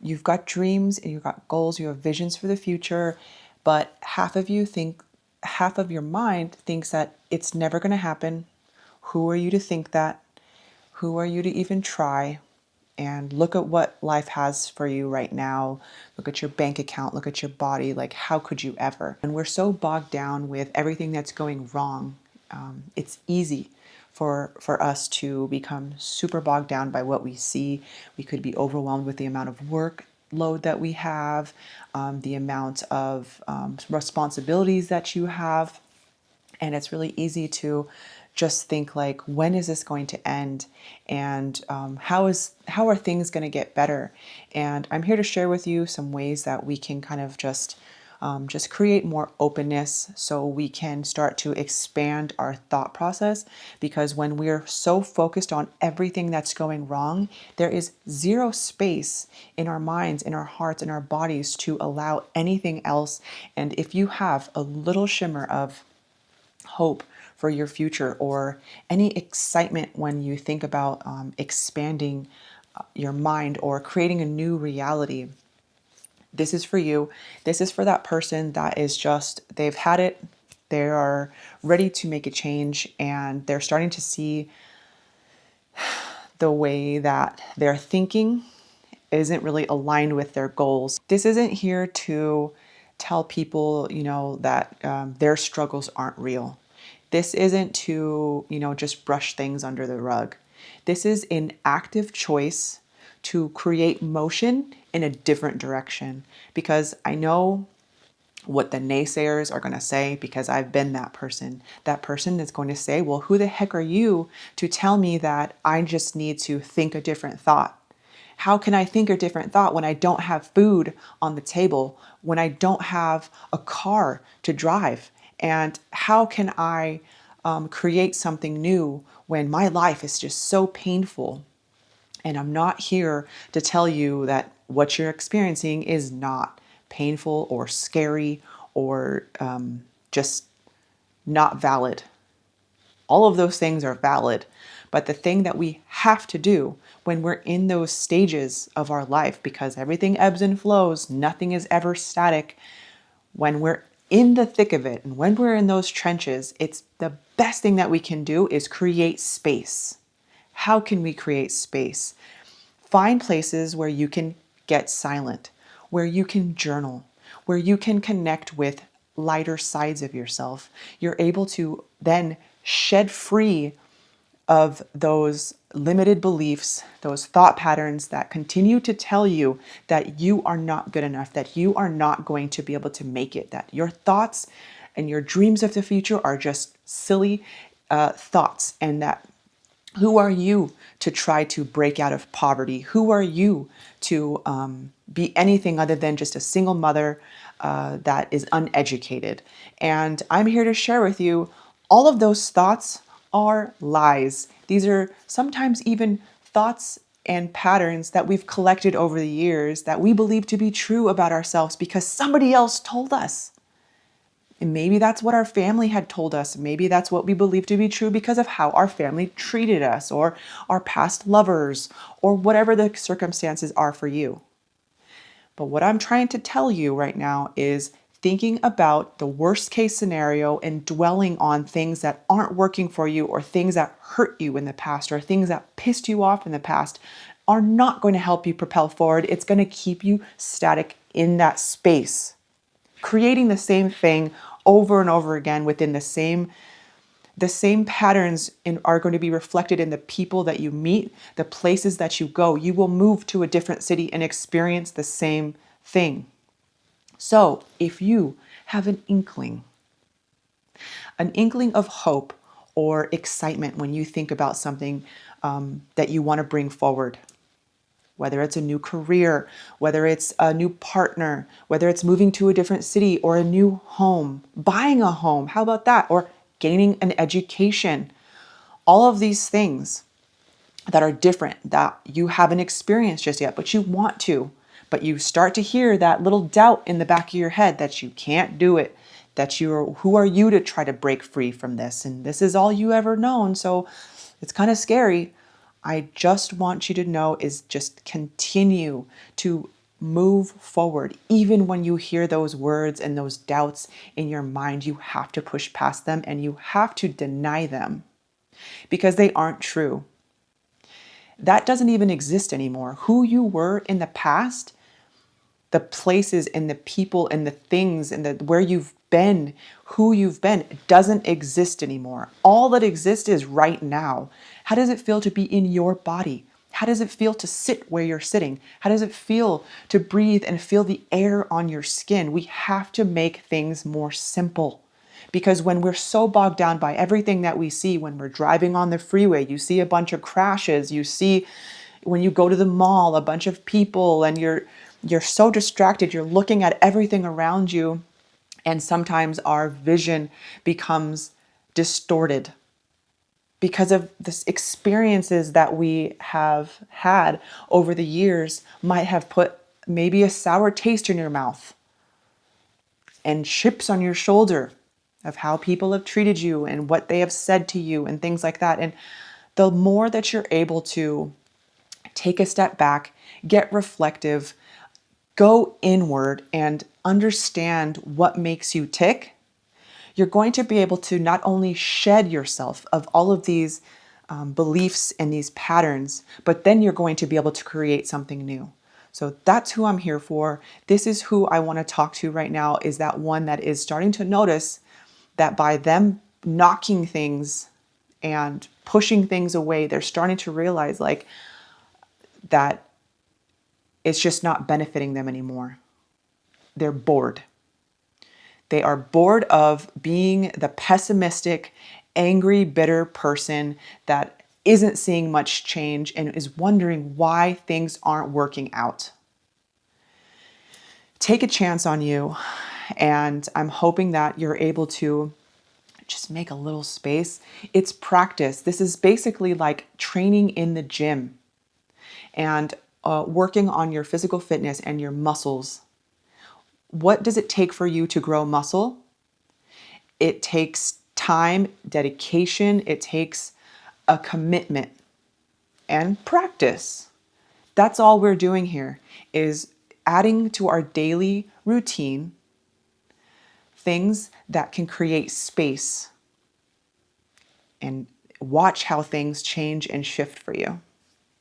you've got dreams and you've got goals, you have visions for the future, but half of your mind thinks that it's never going to happen. Who are you to think that? Who are you to even try? And look at what life has for you right now. Look at your bank account, look at your body. Like, how could you ever? And we're so bogged down with everything that's going wrong. It's easy for us to become super bogged down by what we see. We could be overwhelmed with the amount of work load that we have, the amount of responsibilities that you have. And it's really easy to just think like, when is this going to end? And how are things going to get better? And I'm here to share with you some ways that we can kind of just create more openness so we can start to expand our thought process. Because when we're so focused on everything that's going wrong, there is zero space in our minds, in our hearts, in our bodies to allow anything else. And if you have a little shimmer of hope for your future or any excitement when you think about expanding your mind or creating a new reality, this is for you. This is for that person that is just, they've had it, they are ready to make a change, and they're starting to see the way that they're thinking isn't really aligned with their goals. This isn't here to tell people, that their struggles aren't real. This isn't to, just brush things under the rug. This is an active choice to create motion in a different direction. Because I know what the naysayers are going to say, because I've been that person. That person is going to say, well, who the heck are you to tell me that I just need to think a different thought? How can I think a different thought when I don't have food on the table, when I don't have a car to drive? And how can I create something new when my life is just so painful? And I'm not here to tell you that what you're experiencing is not painful or scary or just not valid. All of those things are valid. But the thing that we have to do when we're in those stages of our life, because everything ebbs and flows, nothing is ever static, when we're in the thick of it and when we're in those trenches, it's the best thing that we can do is create space. How can we create space? Find places where you can get silent, where you can journal, where you can connect with lighter sides of yourself. You're able to then shed free of those limited beliefs, those thought patterns that continue to tell you that you are not good enough, that you are not going to be able to make it, that your thoughts and your dreams of the future are just silly thoughts, and that who are you to try to break out of poverty? Who are you to be anything other than just a single mother that is uneducated? And I'm here to share with you all of those thoughts are lies. These are sometimes even thoughts and patterns that we've collected over the years that we believe to be true about ourselves because somebody else told us. And maybe that's what our family had told us. Maybe that's what we believe to be true because of how our family treated us or our past lovers or whatever the circumstances are for you. But what I'm trying to tell you right now is thinking about the worst case scenario and dwelling on things that aren't working for you or things that hurt you in the past or things that pissed you off in the past are not going to help you propel forward. It's going to keep you static in that space. Creating the same thing over and over again within the same patterns are going to be reflected in the people that you meet, the places that you go. You will move to a different city and experience the same thing. So if you have an inkling of hope or excitement when you think about something that you want to bring forward, whether it's a new career, whether it's a new partner, whether it's moving to a different city or a new home, buying a home, how about that? Or gaining an education. All of these things that are different that you haven't experienced just yet, but you want to, but you start to hear that little doubt in the back of your head that you can't do it, who are you to try to break free from this? And this is all you ever known. So it's kind of scary. I just want you to know is just continue to Move forward. Even when you hear those words and those doubts in your mind, you have to push past them and you have to deny them because they aren't true. That doesn't even exist anymore. Who you were in the past, the places and the people and the things and the where you've been, who you've been, doesn't exist anymore. All that exists is right now. How does it feel to be in your body? How does it feel to sit where you're sitting? How does it feel to breathe and feel the air on your skin? We have to make things more simple. Because when we're so bogged down by everything that we see, when we're driving on the freeway, you see a bunch of crashes, you see when you go to the mall, a bunch of people, and you're so distracted, you're looking at everything around you, and sometimes our vision becomes distorted because of the experiences that we have had over the years might have put maybe a sour taste in your mouth and chips on your shoulder of how people have treated you and what they have said to you and things like that. And the more that you're able to take a step back, get reflective, go inward and understand what makes you tick, you're going to be able to not only shed yourself of all of these beliefs and these patterns, but then you're going to be able to create something new. So that's who I'm here for. This is who I want to talk to right now, is that one that is starting to notice that by them knocking things and pushing things away, they're starting to realize like that it's just not benefiting them anymore. They're bored. They are bored of being the pessimistic, angry, bitter person that isn't seeing much change and is wondering why things aren't working out. Take a chance on you, and I'm hoping that you're able to just make a little space. It's practice. This is basically like training in the gym and working on your physical fitness and your muscles. What does it take for you to grow muscle? It takes time, dedication, it takes a commitment and practice. That's all we're doing here, is adding to our daily routine things that can create space and watch how things change and shift for you.